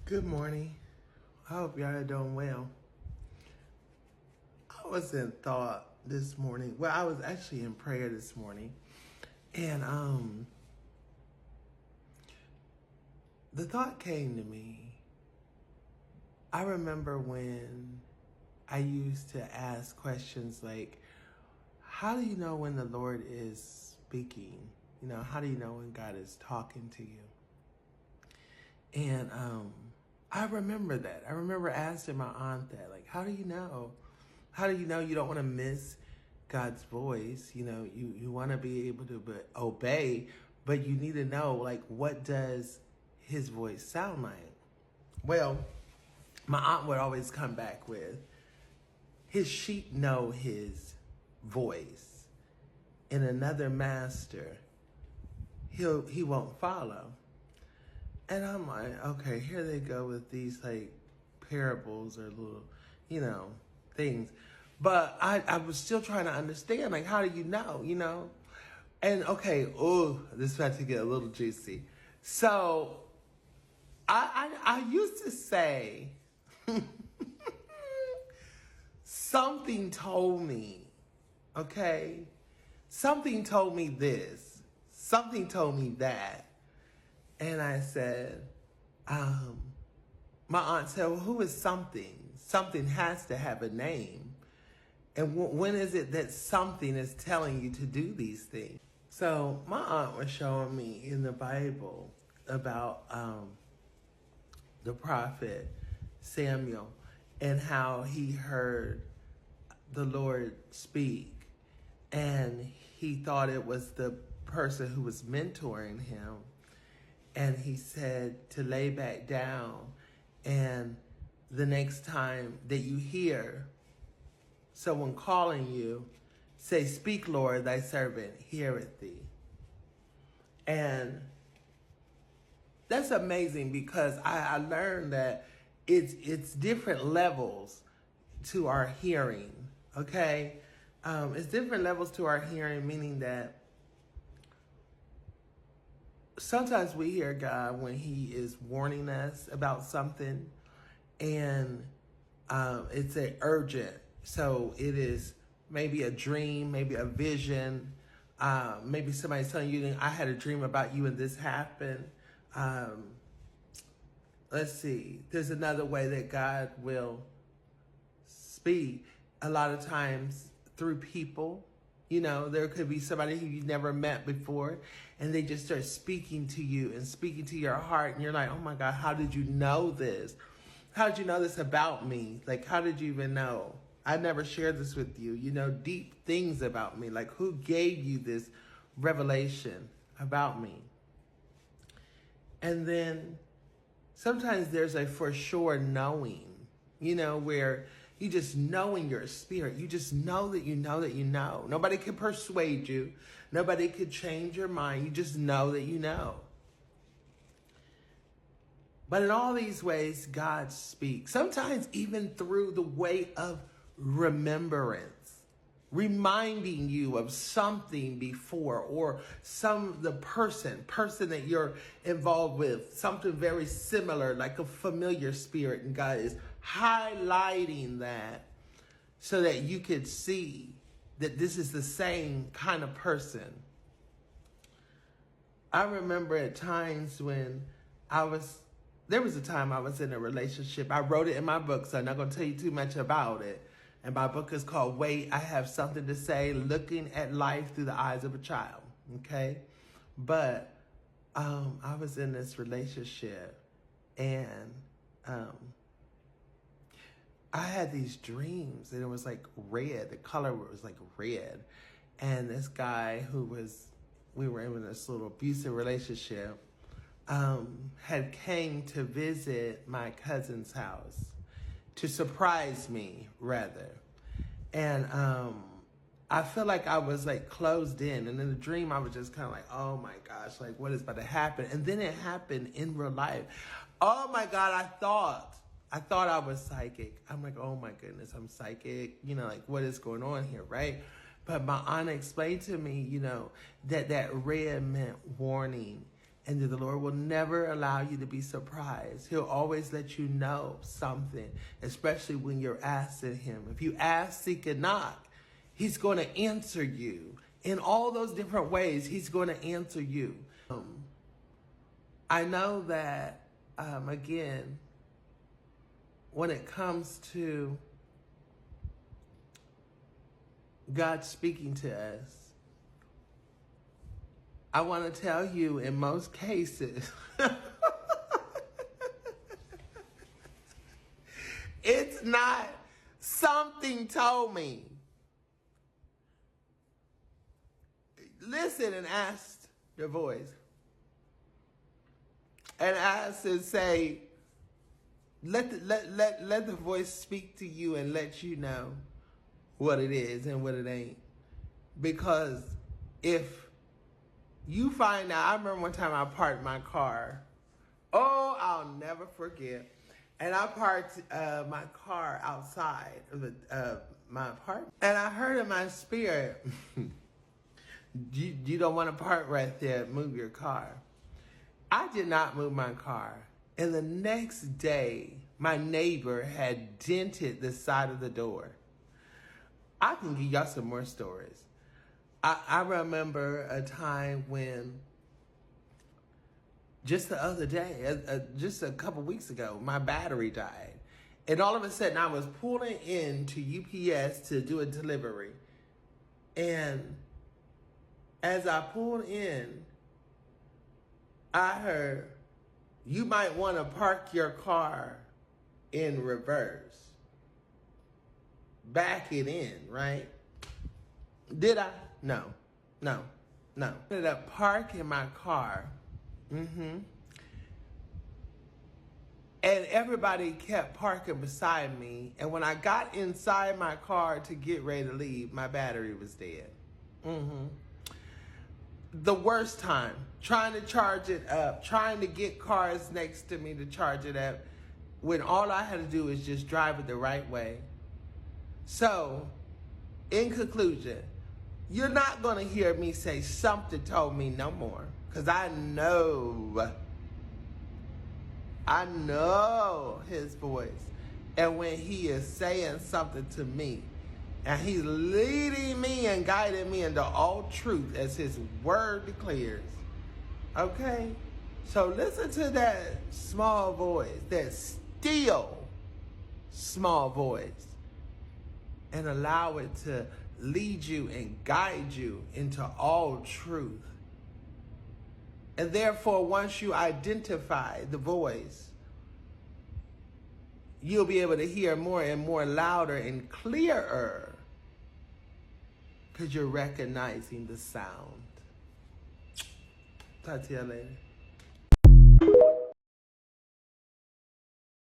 Good morning. I hope y'all are doing well. I was in thought this morning. Well, I was actually in prayer this morning. And the thought came to me. I remember when I used to ask questions like, how do you know when the Lord is speaking? How do you know when God is talking to you? And I remember that. I remember asking my aunt that, like, how do you know? How do you know you don't want to miss God's voice? You want to be able to obey, but you need to know, like, what does his voice sound like? Well, my aunt would always come back with, his sheep know his voice, and another master, he won't follow. And I'm like, okay, here they go with these like parables or little, things. But I was still trying to understand, like, how do you know? And okay, this is about to get a little juicy. So I used to say, something told me, okay? Something told me this. Something told me that. And I said, my aunt said, well, who is something? Something has to have a name. And when is it that something is telling you to do these things? So my aunt was showing me in the Bible about the prophet Samuel and how he heard the Lord speak. And he thought it was the person who was mentoring him. And he said to lay back down, and the next time that you hear someone calling you, say, speak, Lord, thy servant heareth thee. And that's amazing because I learned that it's different levels to our hearing, okay? It's different levels to our hearing, meaning that sometimes we hear God when he is warning us about something, and it's urgent. So it is maybe a dream, maybe a vision, maybe somebody's telling you, I had a dream about you and this happened. Let's see. There's another way that God will speak. A lot of times through people. There could be somebody who you've never met before, and they just start speaking to you and speaking to your heart. And you're like, oh my God, how did you know this? How did you know this about me? Like, how did you even know? I never shared this with you. Deep things about me. Like, who gave you this revelation about me? And then sometimes there's a for sure knowing, where you just know in your spirit. You just know that you know that you know. Nobody can persuade you. Nobody could change your mind. You just know that you know. But in all these ways, God speaks. Sometimes even through the way of remembrance. Reminding you of something before, or the person that you're involved with, something very similar, like a familiar spirit, and God is highlighting that so that you could see that this is the same kind of person. I remember at times when there was a time I was in a relationship. I wrote it in my book, so I'm not going to tell you too much about it. And my book is called Wait, I Have Something to Say, Looking at Life Through the Eyes of a Child. Okay? But I was in this relationship, and I had these dreams, and it was like red. The color was like red. And this guy we were in this little abusive relationship, had came to visit my cousin's house. To surprise me, rather. And I feel like I was like closed in. And in the dream, I was just kind of like, oh my gosh, like what is about to happen? And then it happened in real life. Oh my God, I thought I was psychic. I'm like, oh my goodness, I'm psychic. Like what is going on here, right? But my aunt explained to me, that red meant warning. And the Lord will never allow you to be surprised. He'll always let you know something, especially when you're asking him. If you ask, seek, and knock, he's going to answer you. In all those different ways, he's going to answer you. I know that, again, when it comes to God speaking to us, I want to tell you, in most cases, it's not something told me. Listen and ask the voice. And ask and say, let the voice speak to you and let you know what it is and what it ain't. Because if you find out, I remember one time I parked my car. Oh, I'll never forget. And I parked my car outside of my apartment. And I heard in my spirit, you don't want to park right there, move your car. I did not move my car. And the next day, my neighbor had dented the side of the door. I can give y'all some more stories. I remember a time when, just the other day, just a couple weeks ago, my battery died. And all of a sudden, I was pulling into UPS to do a delivery. And as I pulled in, I heard, you might want to park your car in reverse. Back it in, right? Did I? No. I ended up parking my car. And everybody kept parking beside me. And when I got inside my car to get ready to leave, my battery was dead. The worst time, trying to charge it up, trying to get cars next to me to charge it up, when all I had to do is just drive it the right way. So, in conclusion, you're not going to hear me say something told me no more. Because I know his voice. And when he is saying something to me, and he's leading me and guiding me into all truth as his word declares. Okay? So listen to that small voice, that still small voice, and allow it to lead you and guide you into all truth. And therefore, once you identify the voice, you'll be able to hear more and more louder and clearer because you're recognizing the sound. Talk to you later.